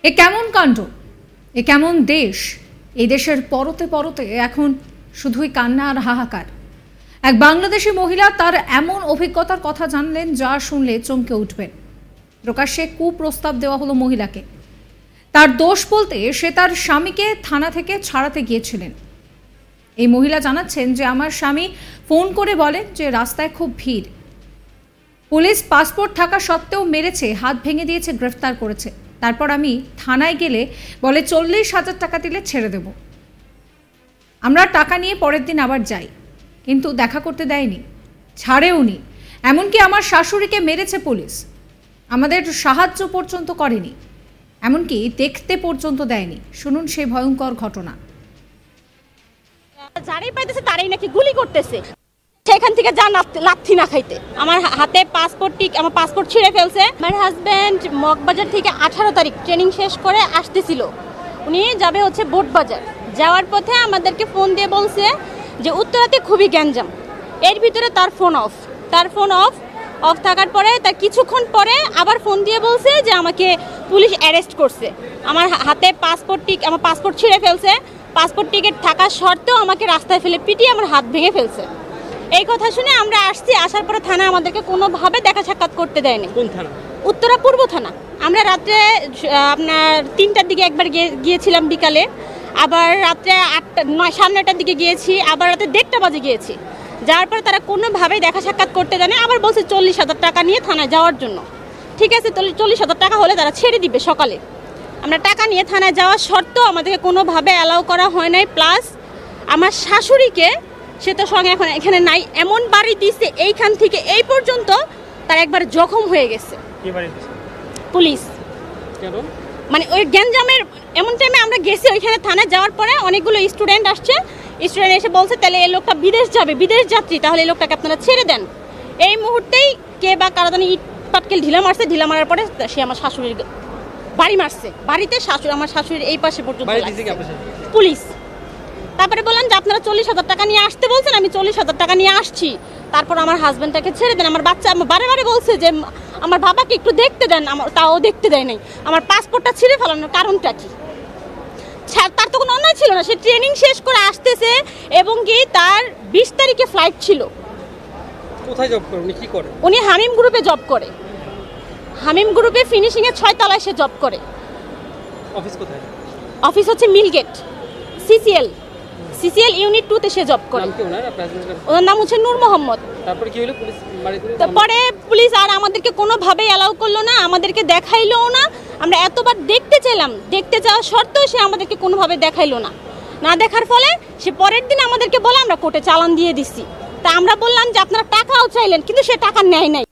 এ কেমন কাণ্ড, এ কেমন দেশ! এই দেশের পরতে পরতে এখন শুধুই কান্না আর হাহাকার। এক বাংলাদেশি মহিলা তার এমন অভিজ্ঞতার কথা জানলেন যা শুনলে চমকে উঠবেন। প্রকাশ্যে কুপ্রস্তাব দেওয়া হলো মহিলাকে। তার দোষ বলতে সে তার স্বামীকে থানা থেকে ছাড়াতে গিয়েছিলেন। এই মহিলা জানাচ্ছেন যে আমার স্বামী ফোন করে বলেন যে রাস্তায় খুব ভিড়, পুলিশ পাসপোর্ট থাকা সত্ত্বেও মেরেছে, হাত ভেঙে দিয়েছে, গ্রেফতার করেছে। তারপর আমি থানায় গেলে বলে 40,000 টাকা দিলে ছেড়ে দেব। আমরা টাকা নিয়ে পরের দিন আবার যাই, কিন্তু দেখা করতে দেয়নি, ছাড়েওনি। এমনকি আমার শাশুড়িকে মেরেছে পুলিশ, আমাদের সাহায্য পর্যন্ত করেনি, এমনকি দেখতে পর্যন্ত দেয়নি। শুনুন সেই ভয়ঙ্কর ঘটনা। যারাই পাইতেছে তারাই নাকি গুলি করতেছে, সেখান থেকে যা লাথি না খাইতে। আমার হাতে আমার পাসপোর্ট ছিঁড়ে ফেলছে। আমার হাজব্যান্ড মগবাজার থেকে 18 তারিখ ট্রেনিং শেষ করে আসতেছিল, উনি যাবে হচ্ছে বোটবাজার। যাওয়ার পথে আমাদেরকে ফোন দিয়ে বলছে যে উত্তরাতে খুবই গ্যাঞ্জাম। এর ভিতরে তার ফোন অফ থাকার পরে তার কিছুক্ষণ পরে আবার ফোন দিয়ে বলছে যে আমাকে পুলিশ অ্যারেস্ট করছে। আমার হাতে আমার পাসপোর্ট ছিঁড়ে ফেলছে, পাসপোর্ট টিকিট থাকা সত্ত্বেও আমাকে রাস্তায় ফেলে পিটিয়ে আমার হাত ভেঙে ফেলছে। এই কথা শুনে আমরা আসছি, আসার পরে থানা আমাদেরকে কোনোভাবে দেখা সাক্ষাৎ করতে দেয়নি। কোন থানা? উত্তরা পূর্ব থানা। আমরা রাত্রে আপনার 3টার দিকে একবার গিয়েছিলাম বিকালে, আবার রাত্রে 9:30টার দিকে গিয়েছি, আবার রাতে 1:30 বাজে গিয়েছি। যাওয়ার পরে তারা কোনোভাবেই দেখা সাক্ষাৎ করতে দেয়নি। আবার বলছে 40,000 টাকা নিয়ে থানায় যাওয়ার জন্য। ঠিক আছে, 40,000 টাকা হলে তারা ছেড়ে দিবে সকালে। আমরা টাকা নিয়ে থানায় যাওয়া সত্ত্বেও আমাদেরকে কোনোভাবে অ্যালাউ করা হয় নাই। প্লাস আমার শাশুড়িকে, সে তো সঙ্গে এখন এখানে নাই, এমন বাড়ি দিচ্ছে এইখান থেকে এই পর্যন্ত তার একবার জখম হয়ে গেছে পুলিশ। মানে ওই গ্যাঞ্জামের এমন টাইমে আমরা গেছি ওইখানে থানায়। যাওয়ার পরে অনেকগুলো স্টুডেন্ট আসছে, স্টুডেন্ট এসে বলছে তাহলে এই লোকটা বিদেশ যাবে, বিদেশ যাত্রী, তাহলে এই লোকটাকে আপনারা ছেড়ে দেন। এই মুহূর্তেই কে বা কারাদানি ইট পাটকেল ঢিলা মারার পরে সে আমার শাশুড়ির বাড়ি মারছে। বাড়িতে আমার শাশুড়ির এই পাশে পর্যন্ত পুলিশ। তারপরে বললেন যে আপনারা 40,000 টাকা নিয়ে আসতে বলছেন, আমি 40,000 টাকা নিয়ে আসছি, তারপর আমার হাজব্যান্ডটাকে ছেড়ে দেন। আমার বাচ্চা বারে বারে বলছে যে আমার বাবাকে একটু দেখতে দেন, তাও দেখতে দেয় নাই। আমার পাসপোর্টটা ছিঁড়ে ফেলানোর কারণটা কি? তার তো কোনো অন্যায় ছিল না, সে ট্রেনিং শেষ করে আসতেছে এবং কি তার 20 তারিখে ফ্লাইট ছিল। কোথায় জব করে, উনি কি করে? উনি হামিম গ্রুপে জব করে। হামিম গ্রুপে ফিনিশিং এ 6 তলায় সে জব করে। অফিস কোথায়? অফিস হচ্ছে মিলগেট, সিসিএল ইউনিট 2 তে সে জব করে। ওর নাম হচ্ছে নূর মোহাম্মদ। তারপরে কি হলো? তারপরে পুলিশ আর আমাদেরকে কোনোভাবেই অ্যালাউ করলো না, আমাদেরকে দেখাইলোও না। আমরা এতবার দেখতে চাইলাম, দেখতে যাওয়া সত্ত্বেও সে আমাদেরকে কোনোভাবে দেখাইলো না। না দেখার ফলে সে পরের দিন আমাদেরকে বলে আমরা কোর্টে চালান দিয়ে দিচ্ছি। তা আমরা বললাম যে আপনারা টাকাও চাইলেন, কিন্তু সে টাকা নেয় নাই।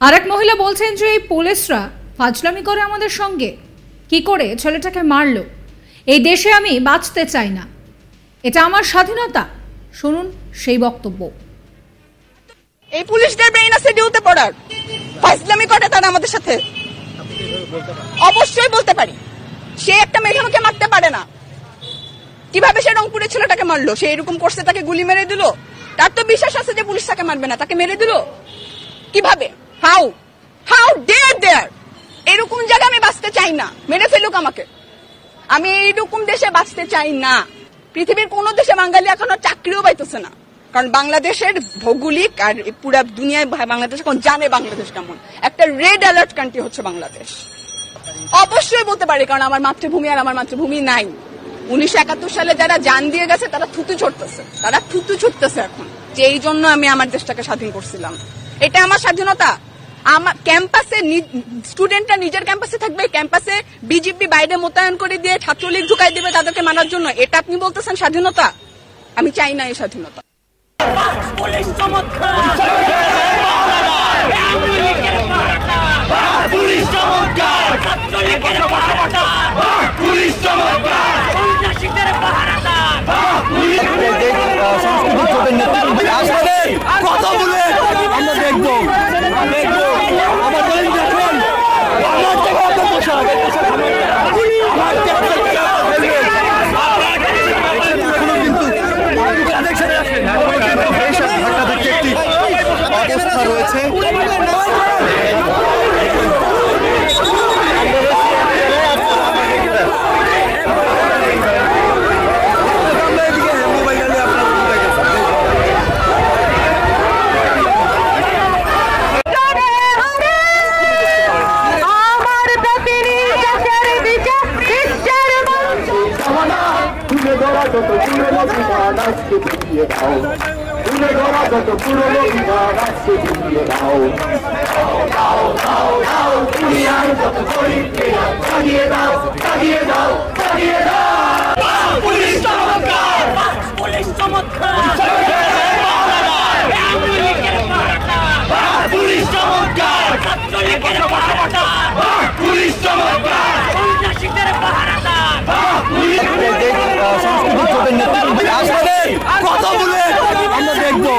আরেক মহিলা বলছেন যে এই পুলিশরা ফাজলামি করে আমাদের সঙ্গে, কি করে ছেলেটাকে মারলো। এই দেশে আমি বাঁচতে চাই না, এটা আমার স্বাধীনতা। শুনুন সেই বক্তব্য। এই পুলিশদের ব্রেইন আছে ডিউতে পড়ার, ফাজলামি করে তারা আমাদের সাথে। অবশ্যই বলতে পারি, সে একটা মেধাকে মারতে পারে না। কিভাবে সে রংপুরের ছেলেটাকে মারলো? সে এরকম করছে, তাকে গুলি মেরে দিল। তার তো বিশ্বাস আছে যে পুলিশ তাকে মারবে না, তাকে মেরে দিল কিভাবে? হাউ ডেয়ার দেয়ার! এরকম জায়গায় আমি বাঁচতে চাই না, মেরে ফেলুক আমাকে। আমি এইরকম দেশে বাঁচতে চাই না। পৃথিবীর কোন দেশে বাঙালি এখনো চাকরিও পাইতেছে না, কারণ বাংলাদেশের ভৌগোলিক আর পুরা দুনিয়ায় বাংলাদেশ এখন জানে বাংলাদেশ কেমন। একটা রেড অ্যালার্ট কান্ট্রি হচ্ছে বাংলাদেশ। অবশ্যই বলতে পারি, কারণ আমার মাতৃভূমি আর আমার মাতৃভূমি নাই। 1971 সালে যারা জান দিয়ে গেছে তারা থুতু ছুটতেছে এখন, যে এই জন্য আমি আমার দেশটাকে স্বাধীন করছিলাম। এটা আমার স্বাধীনতা। আমার ক্যাম্পাসে স্টুডেন্টরা নিজের ক্যাম্পাসে থাকবে, ক্যাম্পাসে বিজেপি বাইরে মোতায়েন করে দিয়ে ছাত্রলীগ ঢুকাই দিবে তাদেরকে মানার জন্য, এটা আপনি বলতেছেন স্বাধীনতা? আমি চাই না এই স্বাধীনতা। কথা বলে আমরা দেখবো অবস্থা রয়েছে। কথা বলে আমরা দেখবো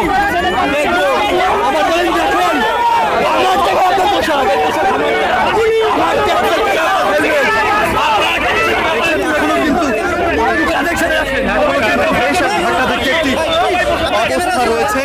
অবস্থা রয়েছে।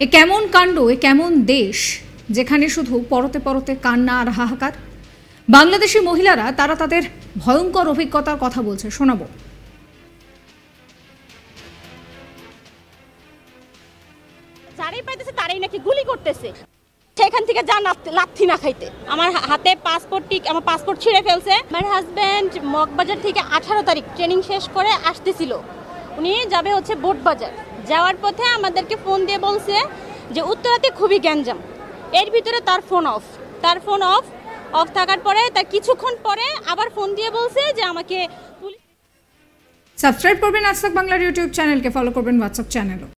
এ কেমন কাণ্ড, এ কেমন দেশ যেখানে শুধু পরতে পরতে কান্না আর হাহাকার। বাংলাদেশি মহিলারা তারা তাদের ভয়ঙ্কর অভিজ্ঞতার কথা বলছে, শোনাবো। যারাই পাইতেছে তারাই নাকি গুলি করতেছে, সেখান থেকে যা লাথি না খাইতে। আমার হাতে আমার পাসপোর্ট ছিঁড়ে ফেলছে। আমার হাজব্যান্ড মগবাজার থেকে 18 তারিখ ট্রেনিং শেষ করে আসতেছিল, উনি যাবে হচ্ছে বোটবাজার। যাওয়ার পথে আমাদেরকে ফোন দিয়ে বলছে যে উত্তরাতে খুবই গ্যাঞ্জাম। এর ভিতরে তার ফোন অফ থাকার পরে তার কিছুক্ষণ পরে আবার ফোন দিয়ে বলছে যে আমাকে। সাবস্ক্রাইব করবেন আজ তাক বাংলার ইউটিউব চ্যানেলকে, ফলো করবেন হোয়াটসঅ্যাপ চ্যানেলও।